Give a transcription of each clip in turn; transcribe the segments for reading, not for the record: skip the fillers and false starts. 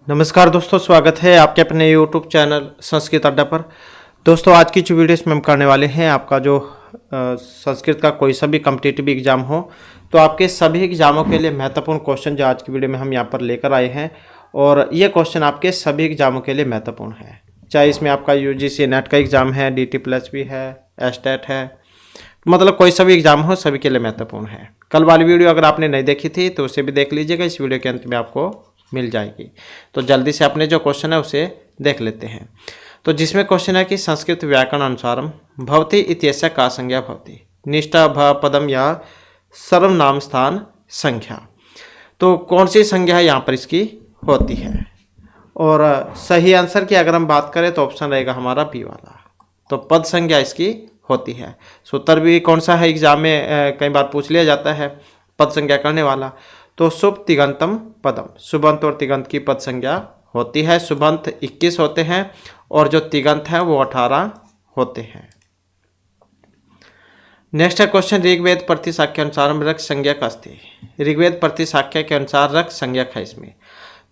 नमस्कार दोस्तों, स्वागत है आपके अपने YouTube चैनल संस्कृत अड्डा पर। दोस्तों, आज की जो वीडियो इसमें हम करने वाले हैं, आपका जो संस्कृत का कोई सा भी कॉम्पिटिटिव एग्जाम हो तो आपके सभी एग्जामों के लिए महत्वपूर्ण क्वेश्चन जो आज की वीडियो में हम यहाँ पर लेकर आए हैं, और ये क्वेश्चन आपके सभी एग्जामों के लिए महत्वपूर्ण है। चाहे इसमें आपका UGC नेट का एग्जाम है, DT+ भी है, एस्टेट है, मतलब कोई सा भी एग्जाम हो सभी के लिए महत्वपूर्ण है। कल वाली वीडियो अगर आपने नहीं देखी थी तो उसे भी देख लीजिएगा, इस वीडियो के अंत में आपको मिल जाएगी। तो जल्दी से अपने जो क्वेश्चन है उसे देख लेते हैं। तो जिसमें क्वेश्चन है कि संस्कृत व्याकरण अनुसारम भवति इत्यस्य का संज्ञा भवति निष्ठा भ पदम या सर्वनाम स्थान संख्या। तो कौन सी संज्ञा यहाँ पर इसकी होती है, और सही आंसर की अगर हम बात करें तो ऑप्शन रहेगा हमारा बी वाला। तो पद संज्ञा इसकी होती है। सूत्र भी कौन सा है एग्जाम में कई बार पूछ लिया जाता है, पद संज्ञा करने वाला। तो शुभ तिगंतम पदम, शुभंत और तिगंत की पद संज्ञा होती है। शुभंत 21 होते हैं और जो तिगंत है वो 18 होते हैं। नेक्स्ट है क्वेश्चन, ऋग्वेद प्रतिशाख्य अनुसार रक संज्ञक अस्ति। ऋग्वेद प्रतिशाख्य के अनुसार रक संज्ञक है इसमें।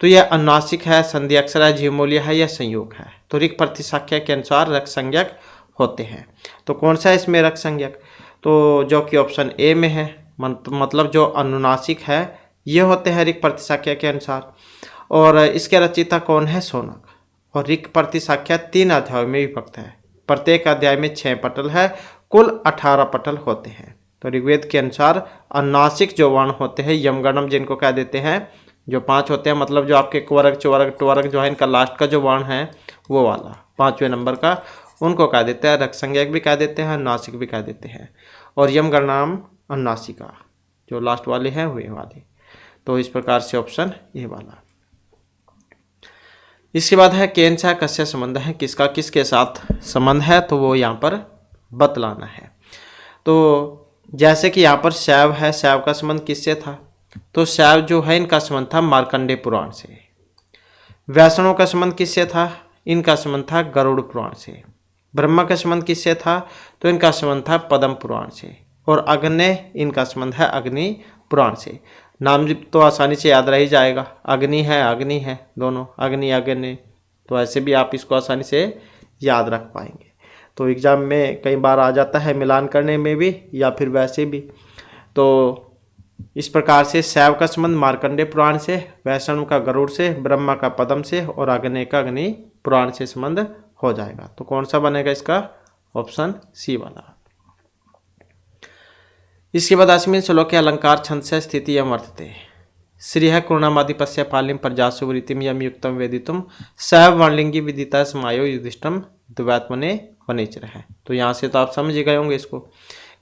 तो यह अनुनासिक है, संधि अक्षर है, जीवमूल्य है या संयोग है। तो ऋग प्रतिशाख्य के अनुसार रक संज्ञक होते हैं। तो कौन सा है इसमें रक संज्ञक, तो जो कि ऑप्शन ए में है, मतलब जो अनुनासिक है ये होते हैं ऋग प्रतिशाख्य के अनुसार। और इसके रचयिता कौन है, शौनक। और ऋग प्रतिशाख्य 3 अध्यायों में विभक्त है। प्रत्येक अध्याय में 6 पटल है, कुल 18 पटल होते हैं। तो ऋग्वेद के अनुसार अनुनासिक जो वर्ण होते हैं, यमगणम जिनको कह देते हैं, जो 5 होते हैं, मतलब जो आपके क्वरक चौवर्ग टवर्ग जो है, इनका लास्ट का जो वर्ण है वो वाला 5वें नंबर का, उनको कह देते हैं रक संज्ञक भी कह देते हैं, अनुनासिक भी कह देते हैं। और यमगणनाम अनुनासिका जो लास्ट वाले हैं वे वाले। तो इस प्रकार से ऑप्शन ये वाला। इसके बाद है केन सा कस्य संबंध है, किसका किसके साथ संबंध है, तो वो यहाँ पर बतलाना है। तो जैसे कि यहाँ पर शैव है, शैव का संबंध किससे था, तो शैव जो है इनका संबंध था मार्कंडेय पुराण से। वैष्णव का संबंध किससे था, इनका संबंध था गरुड़ पुराण से। ब्रह्मा का संबंध किससे था, तो इनका संबंध था पद्म पुराण से। और अग्नि, इनका संबंध है अग्नि पुराण से। नाम तो आसानी से याद रह ही जाएगा, अग्नि है दोनों, अग्नि अग्नि। तो ऐसे भी आप इसको आसानी से याद रख पाएंगे। तो एग्जाम में कई बार आ जाता है मिलान करने में भी या फिर वैसे भी। तो इस प्रकार से शैव का संबंध मार्कंडेय पुराण से, वैष्णव का गरुड़ से, ब्रह्मा का पद्म से और अग्नि का अग्नि पुराण से संबंध हो जाएगा। तो कौन सा बनेगा इसका, ऑप्शन सी वाला। इसके बाद अस्मिन् श्लोके अलंकार छंद से स्थिति यम वर्तते। श्रीः कुर्णामादिपस्य पालिम प्रजासु वृत्तिम यम युक्तम वेदितुम सैव वर्णलिंगी विदिता समायो युधिष्ठम द्वैत्मने वनेचर है। तो यहाँ से तो आप समझ गए होंगे इसको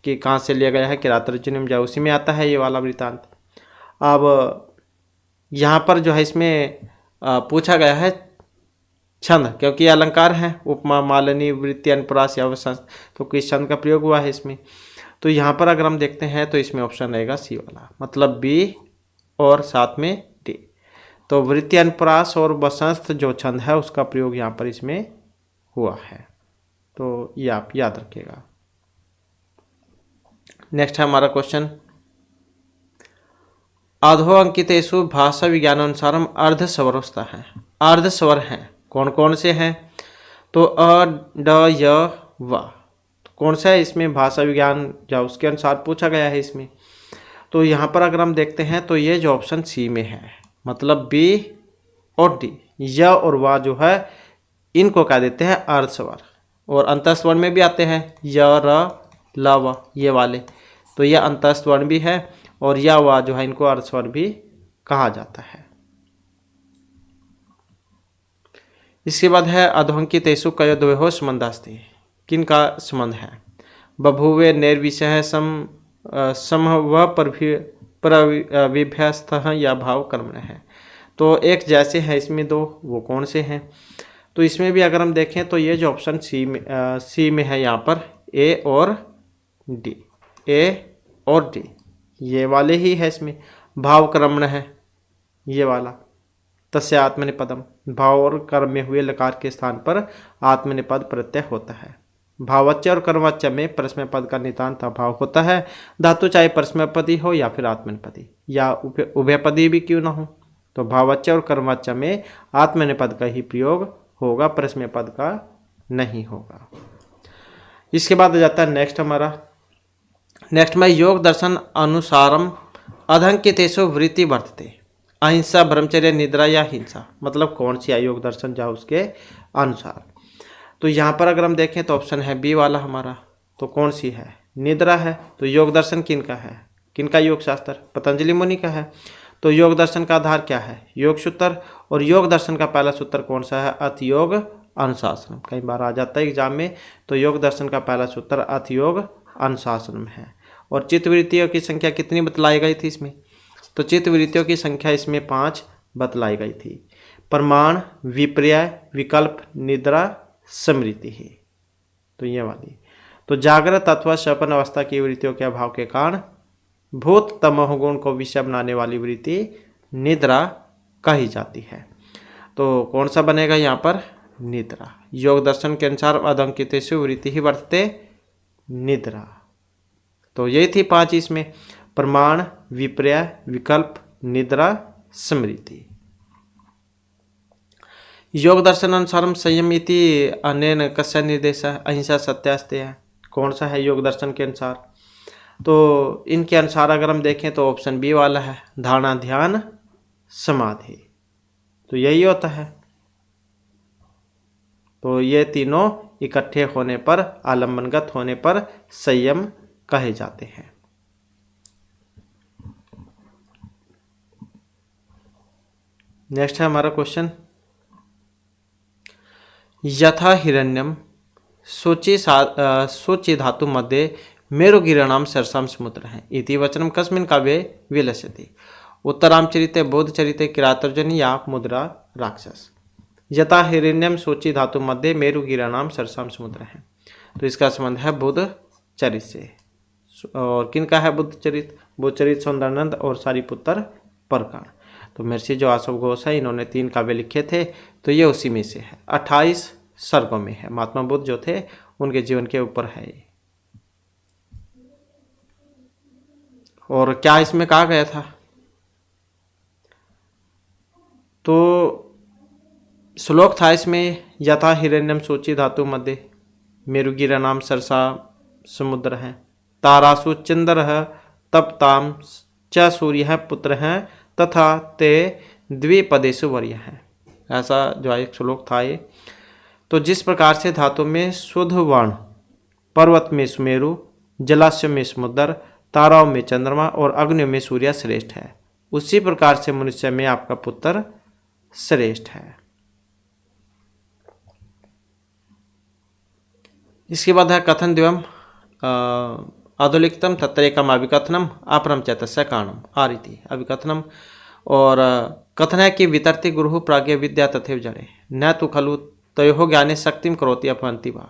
कि कहाँ से लिया गया है, किरात रजनीम जाए उसी में आता है ये वाला वृत्तांत। अब यहाँ पर जो है इसमें पूछा गया है छंद, क्योंकि अलंकार है, उपमा मालिनी वृत्ति अनुप्रास या तो किस छंद का प्रयोग हुआ है इसमें। तो यहाँ पर अगर हम देखते हैं तो इसमें ऑप्शन रहेगा सी वाला, मतलब बी और साथ में डी। तो वृत्ति अनुप्रास और वसंत जो छंद है उसका प्रयोग यहाँ पर इसमें हुआ है। तो ये आप याद रखिएगा। नेक्स्ट है हमारा क्वेश्चन, अधो अंकितेषु भाषा विज्ञानानुसारम अर्धस्वरस्ता है। अर्धस्वर हैं कौन कौन से हैं, तो अ ड य व। कौन सा है इसमें, भाषा विज्ञान जो उसके अनुसार पूछा गया है इसमें। तो यहाँ पर अगर हम देखते हैं तो ये जो ऑप्शन सी में है, मतलब बी और डी, य और वा जो है इनको कह देते हैं अर्धस्वर। और अंतस्वर्ण में भी आते हैं य र ल व, ये वाले। तो यह अंतस्वर्ण भी है और या वा जो है इनको अर्धस्वर भी कहा जाता है। इसके बाद है अधोंकितेषु कयोद्वयोः संबंधास्ति, किन का संबंध है। बभुवे निर्विषय समव परविभ्यस्तः या भाव कर्मण है। तो एक जैसे हैं इसमें दो, वो कौन से हैं। तो इसमें भी अगर हम देखें तो ये जो ऑप्शन सी में है यहाँ पर ए और डी, ए और डी ये वाले ही है इसमें। भाव कर्मण है ये वाला, तस्य आत्मनेपदम, भाव और कर्म में हुए लकार के स्थान पर आत्मनेपद प्रत्यय होता है। भाववाच्य और कर्मवाच्य में परस्मै पद का नितांत अभाव होता है। धातु चाहे परस्मैपदी हो या फिर आत्मनेपदी या उभयपदी भी क्यों ना हो, तो भाववाच्य और कर्मवाच्य में आत्मनेपद का ही प्रयोग होगा, परस्मैपद पद का नहीं होगा। इसके बाद आ जाता है नेक्स्ट में योग दर्शन अनुसारम अधंकितेषु वृत्ति वर्तते, अहिंसा, ब्रह्मचर्य, निद्रा या हिंसा। मतलब कौन सी है योग दर्शन जहाँ उसके अनुसार। तो यहाँ पर अगर हम देखें तो ऑप्शन है बी वाला हमारा। तो कौन सी है? निद्रा है। तो योग दर्शन किनका है? किनका योग शास्त्र? पतंजलि मुनि का है। तो योग दर्शन का आधार क्या है? योग सूत्र। और योग दर्शन का पहला सूत्र कौन सा है? अथ योग अनुशासन। कई बार आ जाता है एग्जाम में। तो योग दर्शन का पहला सूत्र अथ योग अनुशासन है। और चित्तवृत्तियों की संख्या कितनी बतलाई गई थी इसमें? तो चित्तवृत्तियों की संख्या इसमें 5 बतलाई गई थी। प्रमाण, विपर्य, विकल्प, निद्रा, स्मृति है। तो ये वाली। तो जागृत अथवा स्वप्न अवस्था की वृत्तियों के अभाव के कारण भूत तमोगुण को विषय बनाने वाली वृत्ति निद्रा कही जाती है। तो कौन सा बनेगा यहाँ पर? निद्रा। योग दर्शन के अनुसार अधंकितेषु वृत्ति ही वर्तते निद्रा। तो यही थी 5 इसमें: प्रमाण, विपर्य, विकल्प, निद्रा, स्मृति। योग दर्शन अनुसार संयम इति अनेन कस्य निर्देश है? अहिंसा, सत्यास्तेय। कौन सा है योग दर्शन के अनुसार? तो इनके अनुसार अगर हम देखें तो ऑप्शन बी वाला है, धारणा, ध्यान, समाधि। तो यही होता है। तो ये तीनों इकट्ठे होने पर, आलम्बनगत होने पर संयम कहे जाते हैं। नेक्स्ट है हमारा क्वेश्चन, यथा हिरण्यम सोची धातु मध्ये मेरुगिराणाम सरसाम समुद्र है इति वचनम कस्मिन् काव्ये विलसति? उत्तरामचरिते, बोधचरिते, किरातार्जुनी या मुद्रा राक्षस। यथा हिरण्यम सोची धातु मध्ये मेरुगिराणाम सरसाम समुद्र है। तो इसका संबंध है बुद्ध चरित से। और किनका है बुद्ध चरित? बुद्ध चरित सौंदर्यानंद और सारिपुत्र प्रकरण। तो महर्षि जो अशोक घोष है, इन्होंने 3 काव्य लिखे थे। तो ये उसी में से है। 28 सर्गों में है। महात्मा बुद्ध जो थे उनके जीवन के ऊपर है ये। और क्या इसमें कहा गया था? तो श्लोक था इसमें, यथा हिरण्यम सोची धातु मध्य मेरुगिरा नाम सरसा समुद्र है, तारासु चंद्र तपताम च सूर्य पुत्र हैं तथा ते द्विपदेशु वर्य हैं। ऐसा जो एक श्लोक था ये। तो जिस प्रकार से धातु में शुद्ध वर्ण, पर्वत में सुमेरु, जलाशय में समुद्र, ताराओं में चंद्रमा और अग्नि में सूर्य श्रेष्ठ है, उसी प्रकार से मनुष्य में आपका पुत्र श्रेष्ठ है। इसके बाद है कथन द्वयम अधोलिखितम तत्रेकम अभिकथनम अपरम चैतस्य कारणम आरिति अभिकथनम। और कथन है कि वितरति गुरु प्राज्ञ विद्या तथैव जड़े न तु खलु तयोः ज्ञाने शक्तिम करोति अपहन्ति वा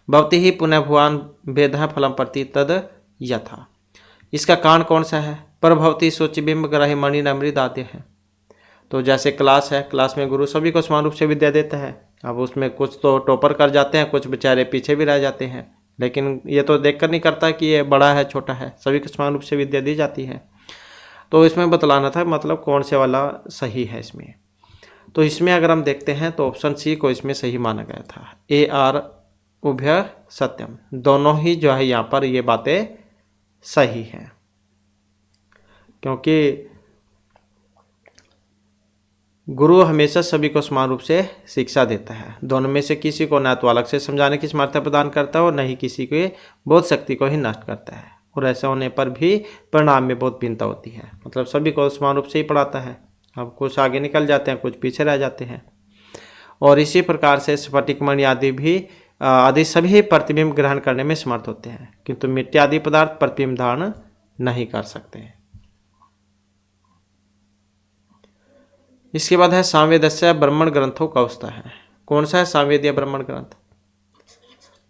भवति ही पुनः भुवान भेदः फलम प्रति तद यथा। इसका कारण कौन सा है? प्रभवती सोचिबिंब ग्रही मणि नमृद आदि है। तो जैसे क्लास है, क्लास में गुरु सभी को समान रूप से विद्या देता है। अब उसमें कुछ तो टॉपर कर जाते हैं, कुछ बेचारे पीछे भी रह जाते हैं, लेकिन ये तो देखकर नहीं करता कि ये बड़ा है छोटा है, सभी को समान रूप से विद्या दी जाती है। तो इसमें बतलाना था मतलब कौन से वाला सही है इसमें। तो इसमें अगर हम देखते हैं तो ऑप्शन सी को इसमें सही माना गया था। ए आर उभय सत्यम, दोनों ही जो है यहाँ पर ये बातें सही हैं, क्योंकि गुरु हमेशा सभी को समान रूप से शिक्षा देता है। दोनों में से किसी को न तो अलग से समझाने की समर्था प्रदान करता है और न ही किसी के बोध शक्ति को ही नष्ट करता है। और ऐसा होने पर भी परिणाम में बहुत भिन्नता होती है। मतलब सभी को समान रूप से ही पढ़ाता है। अब कुछ आगे निकल जाते हैं, कुछ पीछे रह जाते हैं। और इसी प्रकार से स्फटिकमणि आदि सभी प्रतिबिंब ग्रहण करने में समर्थ होते हैं, किंतु मिट्टी आदि पदार्थ प्रतिबिंब धारण नहीं कर सकते हैं। इसके बाद है सामवेदस्य ब्राह्मण ग्रंथों का अवस्था है। कौन सा है सामवेदीय ब्राह्मण ग्रंथ?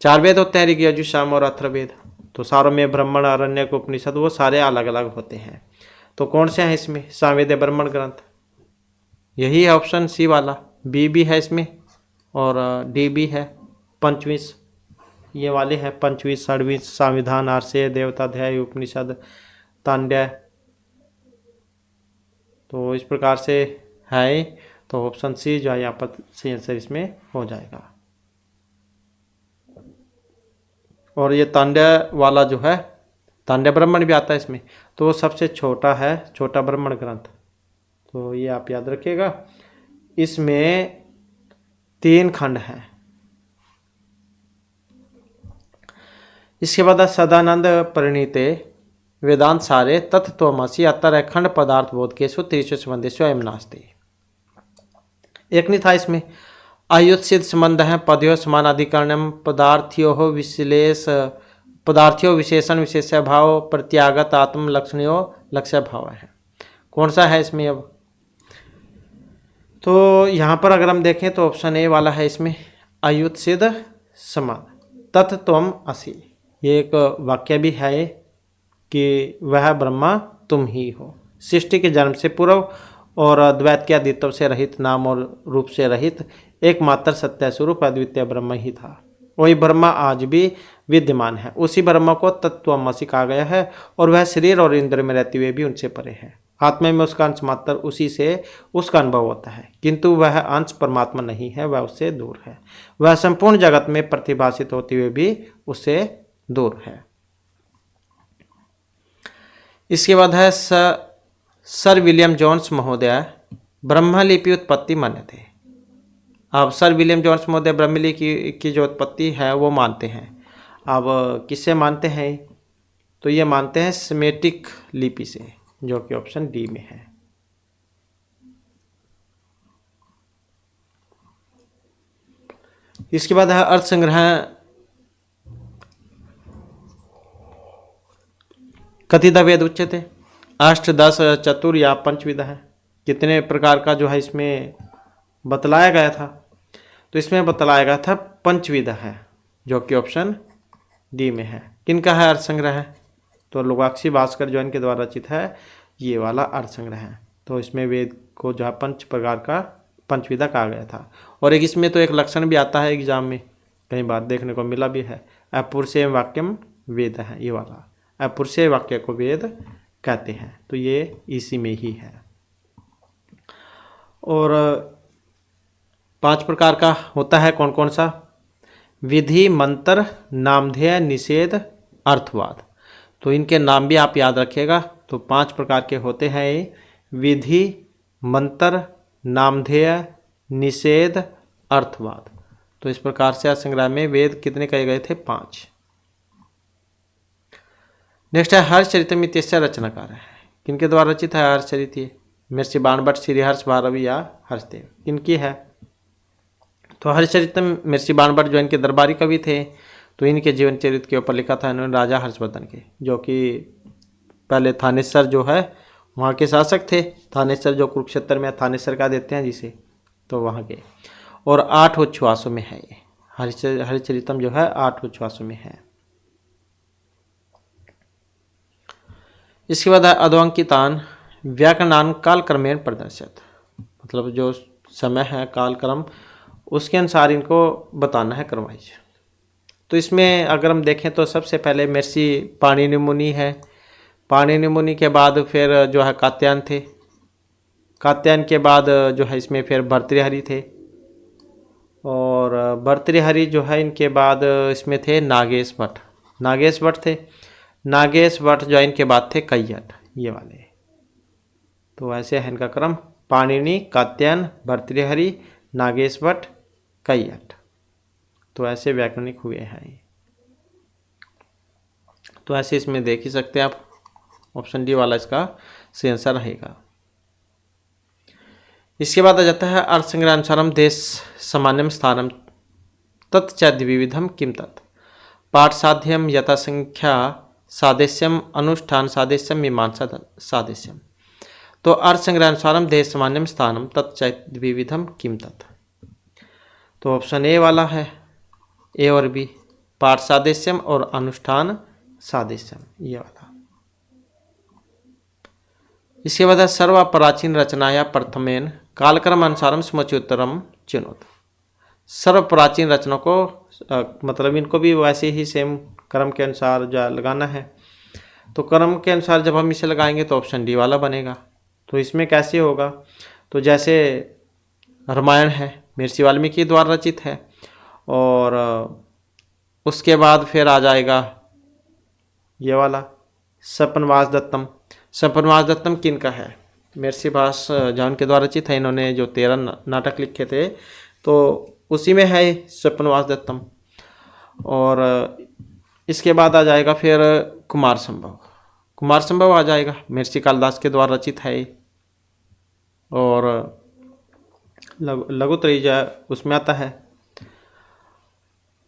4 वेद होते हैं, ऋग यजुः साम और अथर्ववेद। तो सारों में ब्राह्मण, आरण्यक, उपनिषद वो सारे अलग अलग होते हैं। तो कौन से हैं इसमें सामवेदीय ब्राह्मण ग्रंथ? यही है ऑप्शन सी वाला। बी भी है इसमें और डी भी है। 25 ये वाले हैं, 25, 26 संविधान, आर्षेय, देवताध्याय, उपनिषद, तांड्य। तो इस प्रकार से है, तो ऑप्शन सी जो है यहाँ पर सही आंसर इसमें हो जाएगा। और ये तांड्य वाला जो है, तांड्य ब्राह्मण भी आता है इसमें, तो वो सबसे छोटा है, छोटा ब्राह्मण ग्रंथ, तो ये आप याद रखिएगा। इसमें 3 खंड हैं। इसके बाद सदानंद परिणीते वेदांत सारे तत्त्वमसि अतर खंड पदार्थ बोधकेषु त्रिषु संबंधेषु अयं नास्ति। एक नहीं था इसमें, आयुषित संबंध है, पदयो समानाधिकरणम, पदार्थियों विशेषण विशेष्य भाव, प्रत्यागत आत्म लक्षणियों लक्ष्य भाव है। कौन सा है इसमें अब? तो यहाँ पर अगर हम देखें तो ऑप्शन ए वाला है इसमें, आयुषित समान तत्त्वम असि। ये एक वाक्य भी है कि वह ब्रह्मा तुम ही हो, सृष्टि के जन्म से पूर्व और द्वैत के अद्वित्व से रहित, नाम और रूप से रहित एकमात्र सत्य स्वरूप अद्वितीय ब्रह्म ही था। वही ब्रह्मा आज भी विद्यमान है। उसी ब्रह्म को तत्त्वमसि कहा गया है और वह शरीर और इंद्र में रहते हुए भी उनसे परे है। आत्मा में उसका अंश मात्र उसी से उसका अनुभव होता है, किंतु वह अंश परमात्मा नहीं है, वह उससे दूर है। वह संपूर्ण जगत में प्रतिभाषित होते हुए भी उससे दूर है। इसके बाद है सर विलियम जोन्स महोदय ब्रह्मलिपि उत्पत्ति मान्यते। अब सर विलियम जोन्स महोदय ब्रह्मलिपि की जो उत्पत्ति है वो मानते हैं। अब किससे मानते हैं? तो ये मानते हैं सेमेटिक लिपि से, जो कि ऑप्शन डी में है। इसके बाद है अर्थ संग्रह कथिता वेद उच्यते, अष्ट 10 चतुर या पंचविधा है। कितने प्रकार का जो है इसमें बतलाया गया था? तो इसमें बतलाया गया था पंचविधा है, जो कि ऑप्शन डी में है। किनका है अर्थ संग्रह है? तो लोकाक्षी भास्कर जो इनके द्वारा रचित है, ये वाला अर्थ संग्रह है। तो इसमें वेद को जो है 5 प्रकार का पंचविधा कहा गया था। और एक इसमें तो एक लक्षण भी आता है एग्जाम में, कई बार देखने को मिला भी है, अपुरुषेय वाक्यम वेद है। ये वाला अपुरुषेय वाक्य को वेद कहते हैं, तो ये इसी में ही है। और 5 प्रकार का होता है, कौन कौन सा? विधि, मंत्र, नामधेय, निषेध, अर्थवाद। तो इनके नाम भी आप याद रखिएगा। तो 5 प्रकार के होते हैं, विधि, मंत्र, नामधेय, निषेध, अर्थवाद। तो इस प्रकार से संग्रह में वेद कितने कहे गए थे? 5। नेक्स्ट है हर्षचरितम इत्यस्य रचनाकार है। किनके द्वारा रचित है हर्षचरित? महर्षि बाणभट्ट, श्रीहर्ष भारवी या हर्षदेव, किनकी है? तो हर्षचरितम महर्षि बाणभट्ट जो इनके दरबारी कवि थे, तो इनके जीवन चरित्र के ऊपर लिखा था इन्होंने राजा हर्षवर्धन के, जो कि पहले थानेश्वर जो है वहाँ के शासक थे। थानेश्वर जो कुरुक्षेत्र में थानेश्वर का देते हैं जिसे, तो वहाँ के। और 8 उच्छ्वासों में है ये हरिचरितम जो है 8 उच्छ्वासों में है। इसके बाद अद्वंकितान व्याकरणान कालक्रमेण प्रदर्शित, मतलब जो समय है कालक्रम उसके अनुसार इनको बताना है क्रमवाइज। तो इसमें अगर हम देखें तो सबसे पहले महर्षि पाणिनि मुनि है। पाणिनि मुनि के बाद फिर जो है कात्यायन थे। कात्यायन के बाद जो है इसमें फिर भर्तृहरि थे। और भर्तृहरि जो है इनके बाद इसमें थे नागेश भट्ट। नागेश भट्ट थे। नागेश भट्ट जो है इनके बाद थे कैयट, ये वाले। तो ऐसे है इनका क्रम, पाणिनि, कात्यायन, भर्तृहरि, नागेश भट्ट, कैयट। तो ऐसे व्याकरणिक हुए हैं। तो ऐसे इसमें देख ही सकते हैं आप, ऑप्शन डी वाला इसका सही आंसर रहेगा। इसके बाद आ जाता है अर्थ संग्रह अनुसारम देश सामान्यम स्थानम तत्च द्विविधम किम तत्, पाठ साध्यम यथासंख्या सादृश्यम, अनुष्ठान सादृश्यम, मीमांसा सादृश्यम। तो अर्थ संग्रह अनुसारम देश सामान्यम स्थानम तत्च द्विविधम किम तत्, तो ऑप्शन ए वाला है, ए और बी, पाठ सादृश्यम और अनुष्ठान सादृश्यम, ये वाला। इसके बाद सर्व प्राचीन रचनाया प्रथमेन कालक्रम अनुसारम समुच्योत्तरम चिनोत। सर्व प्राचीन रचना को मतलब इनको भी वैसे ही सेम क्रम के अनुसार जो लगाना है। तो क्रम के अनुसार जब हम इसे लगाएंगे तो ऑप्शन डी वाला बनेगा। तो इसमें कैसे होगा? तो जैसे रामायण है महर्षि वाल्मीकि द्वारा रचित है, और उसके बाद फिर आ जाएगा ये वाला स्वपनवास दत्तम। स्वपनवास दत्तम किन का है? महर्षि भास जान के द्वारा रचित है। इन्होंने जो 13 नाटक लिखे थे तो उसी में है स्वपनवास दत्तम। और इसके बाद आ जाएगा फिर कुमार संभव। कुमार संभव आ जाएगा, महर्षि कालिदास के द्वारा रचित है। और लघुत्रयी उसमें आता है।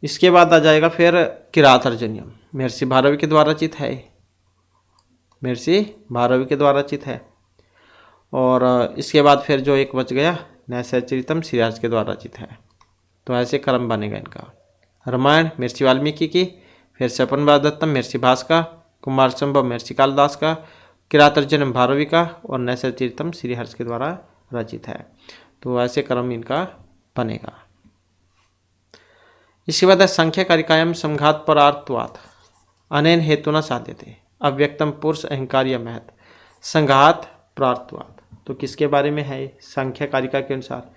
इसके बाद आ जाएगा फिर किरात अर्जुनीयम, महर्षि भारवी के द्वारा रचित है। महर्षि भारवी के द्वारा रचित है। और इसके बाद फिर जो एक बच गया नैषधीयचरितम श्रीहर्ष के द्वारा रचित है। तो ऐसे क्रम बनेगा इनका। रामायण महर्षि वाल्मीकि की, फिर स्वपनवास दत्तम महर्षि भास का, कुमार संभव महर्षि कालिदास का, किरात अर्जुनीयम भारवी का, और नैषधीयचरितम श्रीहर्ष के द्वारा रचित है। तो ऐसे क्रम इनका बनेगा। इसके बाद संख्या कारिकायाम संघात परार्थवात अनेन हेतु न साध्यते अव्यक्तम पुरुष अहंकार्य महत संघात परार्थवात। तो किसके बारे में है? संख्या कारिका के अनुसार।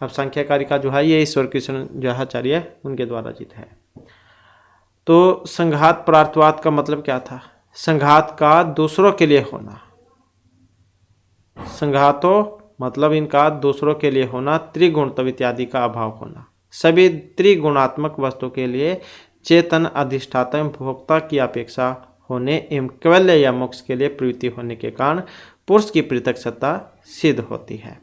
अब संख्या कारिका जो है ये ईश्वर कृष्ण जहाचार्य उनके द्वारा रचित है। तो संघात परार्थवाद का मतलब क्या था? संघात का दूसरों के लिए होना। संघातो मतलब इनका दूसरों के लिए होना, त्रिगुणत्व इत्यादि का अभाव होना। सभी त्रिगुणात्मक वस्तु के लिए चेतन अधिष्ठाता एवं भोक्ता की अपेक्षा होने एवं कैवल्य या मोक्ष के लिए प्रवृत्ति होने के कारण पुरुष की पृथक सत्ता सिद्ध होती है।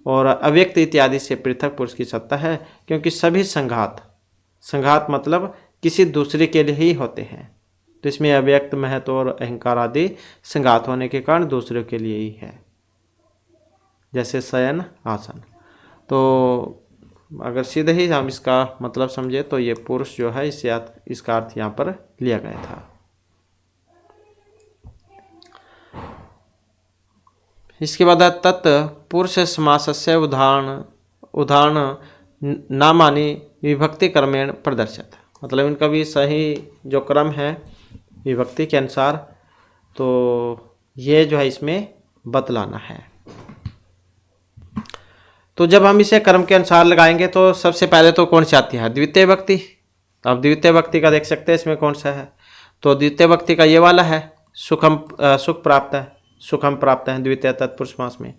और अव्यक्त इत्यादि से पृथक पुरुष की सत्ता है, क्योंकि सभी संघात मतलब किसी दूसरे के लिए ही होते हैं। तो इसमें अव्यक्त, महत्व और अहंकार आदि संघात होने के कारण दूसरों के लिए ही है, जैसे शयन आसन। तो अगर सीधे ही हम इसका मतलब समझे तो ये पुरुष जो है इसका अर्थ यहाँ पर लिया गया था। इसके बाद तत् पुरुष समासस्य उदाहरण नामानि विभक्ति क्रमेण प्रदर्शित। मतलब इनका भी सही जो क्रम है विभक्ति के अनुसार, तो ये जो है इसमें बतलाना है। तो जब हम इसे क्रम के अनुसार लगाएंगे तो सबसे पहले तो कौन सी आती है? द्वितीय विभक्ति। अब द्वितीय विभक्ति का देख सकते हैं इसमें कौन सा है। तो द्वितीय विभक्ति का ये वाला है, सुख प्राप्त है, सुखम प्राप्त है द्वितीय तत्पुरुष समास में।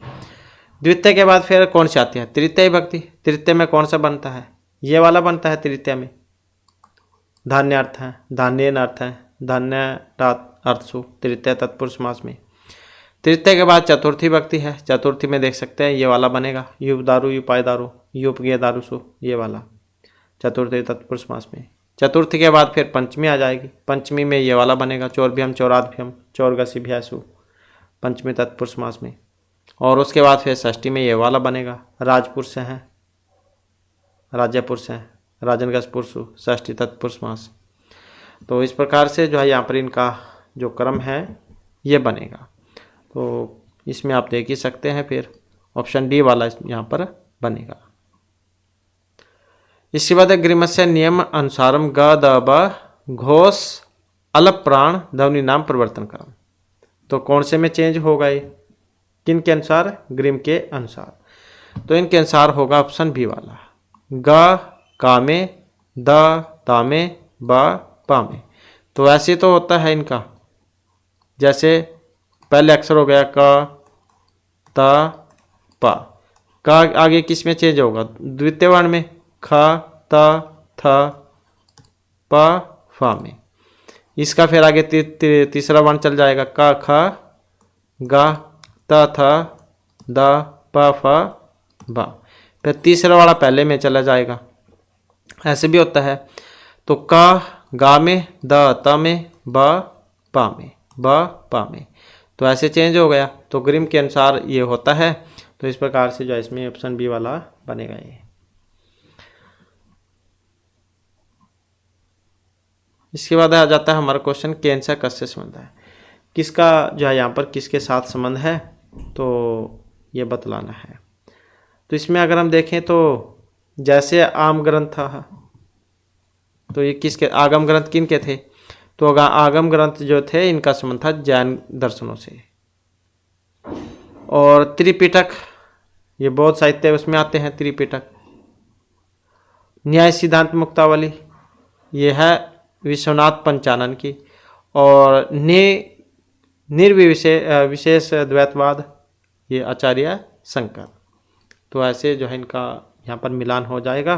द्वितीय के बाद फिर कौन सी आती है? तृतीय विभक्ति। तृतीय में कौन सा बनता है? ये वाला बनता है तृतीय में। धान्य अर्थ है, धान्यन अर्थ है, धान्य अर्थसु तृतीय तत्पुरुष समास में। तृतीय के बाद चतुर्थी विभक्ति है। चतुर्थी में देख सकते हैं ये वाला बनेगा, युप दारू युपाय दारू युपगे दारूसु, ये वाला चतुर्थी तत्पुरुष समास में। चतुर्थी के बाद फिर पंचमी आ जाएगी। पंचमी में ये वाला बनेगा, चौरभ्यम चौराध्यायम चौरगसिभ्यासु, पंचमी तत्पुरुष समास में। और उसके बाद फिर षष्ठी में ये वाला बनेगा, राजपुरुष हैं, राज्यपुरुष हैं, राजनगस पुरुषु, षष्ठी तत्पुरुष समास। तो इस प्रकार से जो है यहाँ पर इनका जो क्रम है ये बनेगा। तो इसमें आप देख ही सकते हैं, फिर ऑप्शन डी वाला यहाँ पर बनेगा। इसके बाद ग्रीमस्य नियम अनुसारम ग द ब घोष अलप प्राण ध्वनि नाम परिवर्तन क्रम। तो कौन से में चेंज होगा ये? किन के अनुसार? ग्रीम के अनुसार। तो इनके अनुसार होगा ऑप्शन बी वाला, ग का में, द ता में, ब पा में। तो ऐसे तो होता है इनका, जैसे पहले अक्षर हो गया क त प, का आगे किस में चेंज होगा? द्वितीय वर्ण में, ख त थ प फ में। इसका फिर आगे तीसरा वर्ण चल जाएगा, क ख ग त थ द प फ ब। फिर तीसरा वाला पहले में चला जाएगा। ऐसे भी होता है। तो क गा में, द त में, ब पा में, ब पा में। तो ऐसे चेंज हो गया। तो ग्रीम के अनुसार ये होता है। तो इस प्रकार से जो है इसमें ऑप्शन बी वाला बनेगा ये। इसके बाद आ जाता है हमारा क्वेश्चन, कैंसा कससे संबंध है, किसका जो है यहाँ पर किसके साथ संबंध है, तो ये बतलाना है। तो इसमें अगर हम देखें तो जैसे आम ग्रंथ था, तो ये किसके आगम ग्रंथ किन के थे? तो आगम ग्रंथ जो थे इनका संबंध था जैन दर्शनों से। और त्रिपिटक ये बौद्ध साहित्य उसमें आते हैं त्रिपिटक। न्याय सिद्धांत मुक्तावली ये है विश्वनाथ पंचानन की। और विशेष द्वैतवाद ये आचार्य शंकर। तो ऐसे जो है इनका यहाँ पर मिलान हो जाएगा,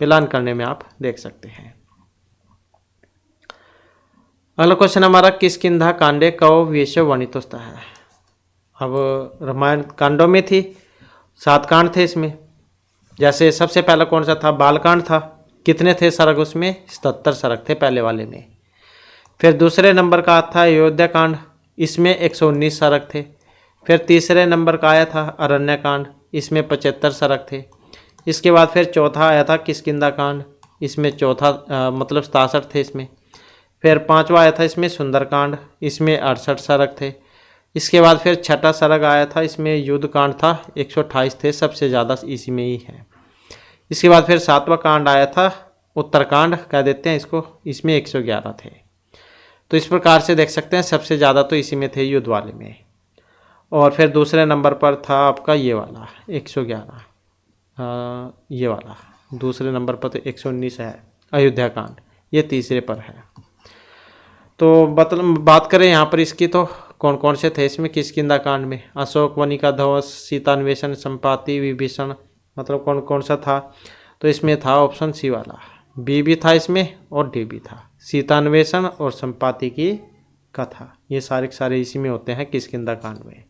मिलान करने में आप देख सकते हैं। अगला क्वेश्चन हमारा किष्किंधा कांडे कौ विषय वर्णित है। अब रामायण कांडों में थी, 7 कांड थे इसमें। जैसे सबसे पहला कौन सा था, बालकांड था। कितने थे सर्ग उसमें, 77 सर्ग थे पहले वाले में। फिर दूसरे नंबर का था अयोध्या कांड, इसमें 119 सर्ग थे। फिर तीसरे नंबर का आया था अरण्य कांड, इसमें 75 सर्ग थे। इसके बाद फिर चौथा आया था किष्किंधा कांड, इसमें मतलब 67 थे इसमें। फिर पांचवा आया था इसमें सुंदरकांड, इसमें 68 सर्ग थे। इसके बाद फिर छठा सर्ग आया था, इसमें युद्ध कांड था, 128 थे, सबसे ज़्यादा इसी में ही है। इसके बाद फिर 7वां कांड आया था उत्तरकांड कह देते हैं इसको, इसमें 111 थे। तो इस प्रकार से देख सकते हैं सबसे ज़्यादा तो इसी में थे, युद्ध वाले में। और फिर दूसरे नंबर पर था आपका ये वाला 111, ये वाला दूसरे नंबर पर तो 119 है अयोध्या कांड, ये तीसरे पर है। तो बात करें यहाँ पर इसकी, तो कौन कौन से थे इसमें किष्किंधा कांड में, अशोक वनिका ध्वंस, सीतान्वेषण, संपाति, विभीषण, मतलब कौन कौन सा था। तो इसमें था ऑप्शन सी वाला, बी भी था इसमें और डी भी था, सीतान्वेषण और संपाति की कथा। ये सारे इसी में होते हैं किष्किंधा कांड में।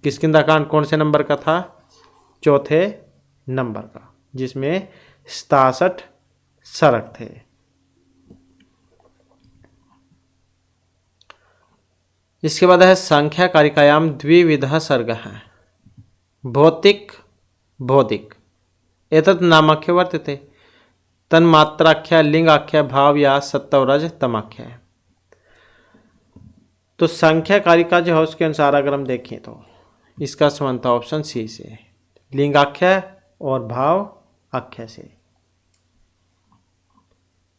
किष्किंधा कांड कौन से नंबर का था, चौथे नंबर का, जिसमें 67 सर्ग थे। इसके बाद है संख्या कारिकायाम द्विविध सर्ग है, भौतिक बौद्धिक। एतत् नामाख्य वर्तते, तन्मात्राख्या, लिंगाख्या, भाव या सत्वरज तमाख्या है। तो संख्या कारिका जो है उसके अनुसार अगर हम देखें तो इसका संबंध था ऑप्शन सी से, लिंगाख्या और भाव आख्या से।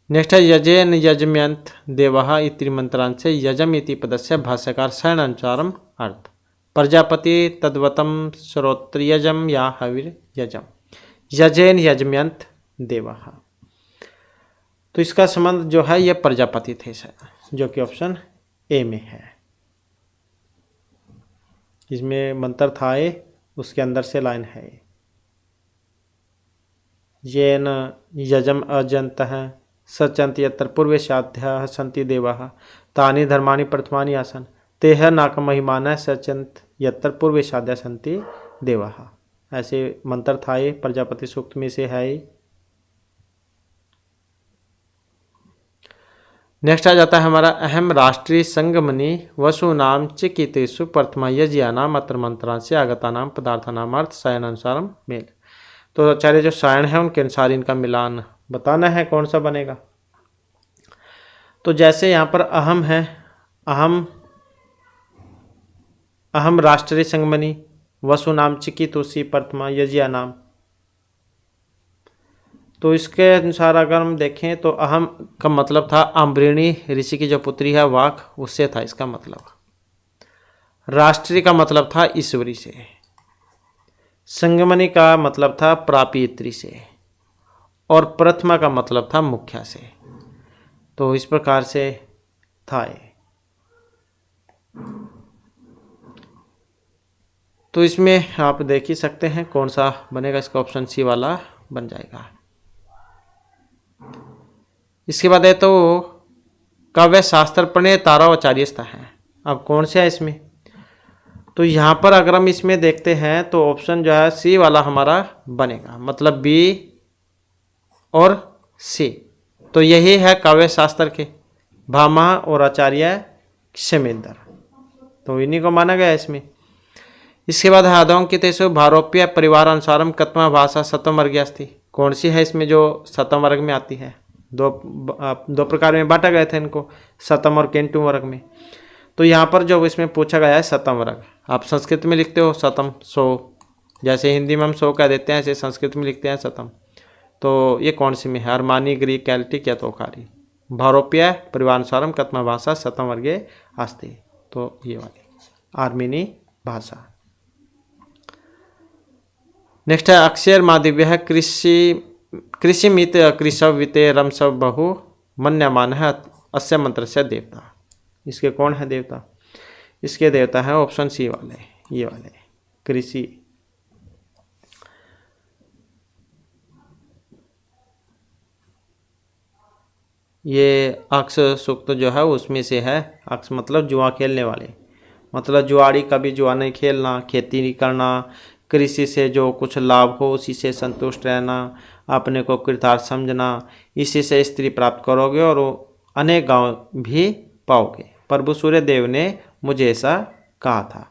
नेक्स्ट है यजेन यजम्यंत देवः इति मंत्रांश से यजम इति पदस्य भाष्यकार शयनानुसारम अर्थ, प्रजापति तद्वतम श्रोत्रियजम या हविर यजम, यजेन यजम्यंत देवः। तो इसका संबंध जो है ये प्रजापति थे, जो कि ऑप्शन ए में है। इसमें मंत्र था ए, उसके अंदर से लाइन है, येन यजम अजंतः सचंत यत्र पूर्वे साध्या सन्ति देवाः तानि धर्माणि प्रथमानि आसन तेह नाकमहिमानः सचंत यत्र पूर्वे साध्या सन्ति देवाः। ऐसे मंत्र था ये, प्रजापति सूक्त में से है। नेक्स्ट आ जाता है हमारा अहम राष्ट्रीय संगमनि वसुनाम चिकितेषु प्रथमा यज्ञानाम अत्र मंत्रांश आगतानाम पदार्थानाम अर्थ शयनानुसारम मेल। तो आचार्य जो सायण है उनके अनुसार इनका मिलान बताना है, कौन सा बनेगा। तो जैसे यहाँ पर अहम है, अहम राष्ट्रीय संगमनि वसुनाम चिकितुषी प्रथमा यज्ञानाम, तो इसके अनुसार अगर हम देखें तो अहम का मतलब था अम्बरिणी ऋषि की जो पुत्री है वाक, उससे था इसका मतलब। राष्ट्रीय का मतलब था ईश्वरी से, संगमनी का मतलब था प्रापित्री से, और प्रथमा का मतलब था मुख्या से। तो इस प्रकार से था ये। तो इसमें आप देख ही सकते हैं कौन सा बनेगा, इसका ऑप्शन सी वाला बन जाएगा। इसके बाद है तो काव्य शास्त्र पढ़े ताराचार्यस्था है। अब कौन से है इसमें, तो यहाँ पर अगर हम इसमें देखते हैं तो ऑप्शन जो है सी वाला हमारा बनेगा, मतलब बी और सी। तो यही है काव्य शास्त्र के भामा और आचार्य क्षेमेंद्र, तो इन्हीं को माना गया इसमें। इसके बाद है आदौंकितेषु भारोप्य परिवार अनुसारम कत्मा भाषा सतम वर्गीयास्ति। कौन सी है इसमें जो सतम वर्ग में आती है, दो प्रकार में बांटा गया था इनको, सतम और केंटू वर्ग में। तो यहाँ पर जो इसमें पूछा गया है सतम वर्ग, आप संस्कृत में लिखते हो सतम 100, जैसे हिंदी में हम 100 कह देते हैं, ऐसे संस्कृत में लिखते हैं सतम। तो ये कौन सी में है, अर्मानी, ग्रीक, कैल्टिक या तोकारी। भारोप्य परिवारानुसारम कत्मा भाषा सतम वर्गे अस्ति, तो ये वाली आर्मीनी भाषा। नेक्स्ट है अक्षर मादिव्य है कृषि मित कृषविते रमसव बहु मन्यमान है अस्य मंत्र से देवता। इसके कौन है देवता? इसके देवता है ऑप्शन सी वाले, ये वाले कृषि। ये अक्ष सूक्त जो है उसमें से है। अक्ष मतलब जुआ खेलने वाले, मतलब जुआड़ी कभी जुआ नहीं खेलना, खेती नहीं करना, कृषि से जो कुछ लाभ हो उसी से संतुष्ट रहना, अपने को कृतार्थ समझना, इसी से स्त्री प्राप्त करोगे और अनेक गांव भी पाओगे। प्रभु सूर्य देव ने मुझे ऐसा कहा था।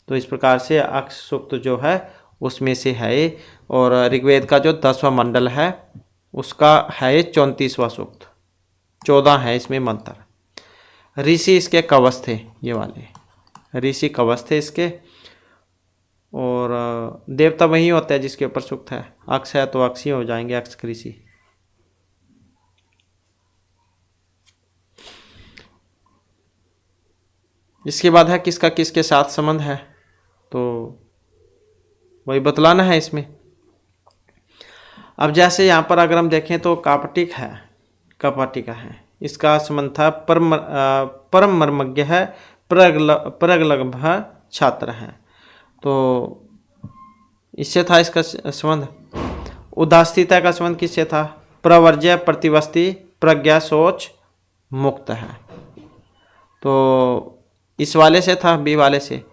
तो इस प्रकार से अक्ष सूक्त जो है उसमें से है ये। और ऋग्वेद का जो 10वां मंडल है उसका है ये 34वां सूक्त, 14 है इसमें मंत्र। ऋषि इसके कवच थे, ये वाले ऋषि कवच थे इसके। और देवता वही होता है जिसके ऊपर सूक्त है। अक्ष है तो अक्ष ही हो जाएंगे, अक्ष ऋषि। इसके बाद है किसका किसके साथ संबंध है, तो वही बतलाना है इसमें। अब जैसे यहाँ पर अगर हम देखें तो कापटिक है, कपाटिका है, इसका संबंध था परम मर्मज्ञ है, प्रगल्भ छात्र है, तो इससे था इसका संबंध। उदासीता का संबंध किससे था? प्रवर्ज्य प्रतिवस्ती प्रज्ञा सोच मुक्त है, तो इस वाले से था, बी वाले से।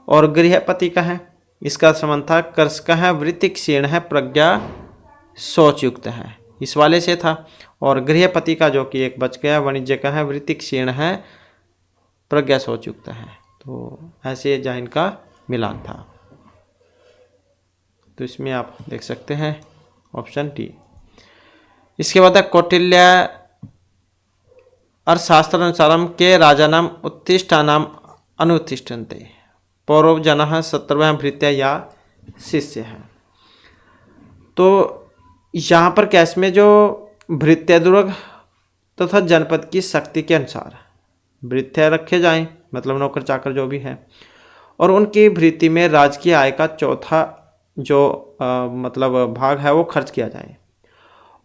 और गृहपति का है, इसका संबंध था कर्ष का है, वृत्ति क्षीण है, प्रज्ञा सोच युक्त है, इस वाले से था। और गृहपति का जो कि एक बच गया, वाणिज्य का है, वृत्ति क्षीण है, प्रज्ञा सोच युक्त है, तो ऐसे जहाँ इनका मिलान था। तो इसमें आप देख सकते हैं ऑप्शन डी। इसके बाद है कौटिल्य अर्थशास्त्र अनुसारम के राजानाम उत्तिष्ठानाम अनुत्तिष्ठन्ते पौरव जनः शत्रवः भृत्य या शिष्य है। तो यहाँ पर कैस में जो भृत्य दुर्ग तथा जनपद की शक्ति के अनुसार भृत्य रखे जाएं, मतलब नौकर चाकर जो भी है, और उनकी भृत्य में राजकीय आय का चौथा जो मतलब भाग है वो खर्च किया जाए।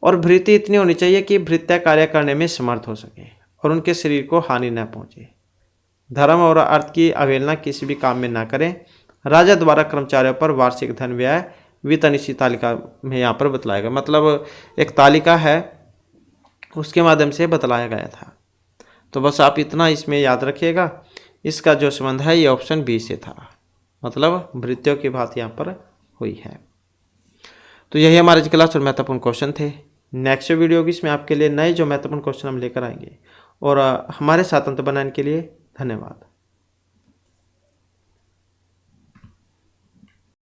और भृत्य इतनी होनी चाहिए कि भृत्य कार्य करने में समर्थ हो सके और उनके शरीर को हानि न पहुंचे। धर्म और अर्थ की अवहेलना किसी भी काम में न करें। राजा द्वारा कर्मचारियों पर वार्षिक धन व्यय वित्त इसी तालिका में यहाँ पर बतलाएगा, मतलब एक तालिका है उसके माध्यम से बतलाया गया था। तो बस आप इतना इसमें याद रखिएगा। इसका जो संबंध है ये ऑप्शन बी से था, मतलब भृत्यों की बात यहाँ पर हुई है। तो यही हमारे क्लास और महत्वपूर्ण क्वेश्चन थे। नेक्स्ट वीडियो की इसमें आपके लिए नए जो महत्वपूर्ण क्वेश्चन हम लेकर आएंगे। और हमारे साथ अंत बनाने के लिए धन्यवाद।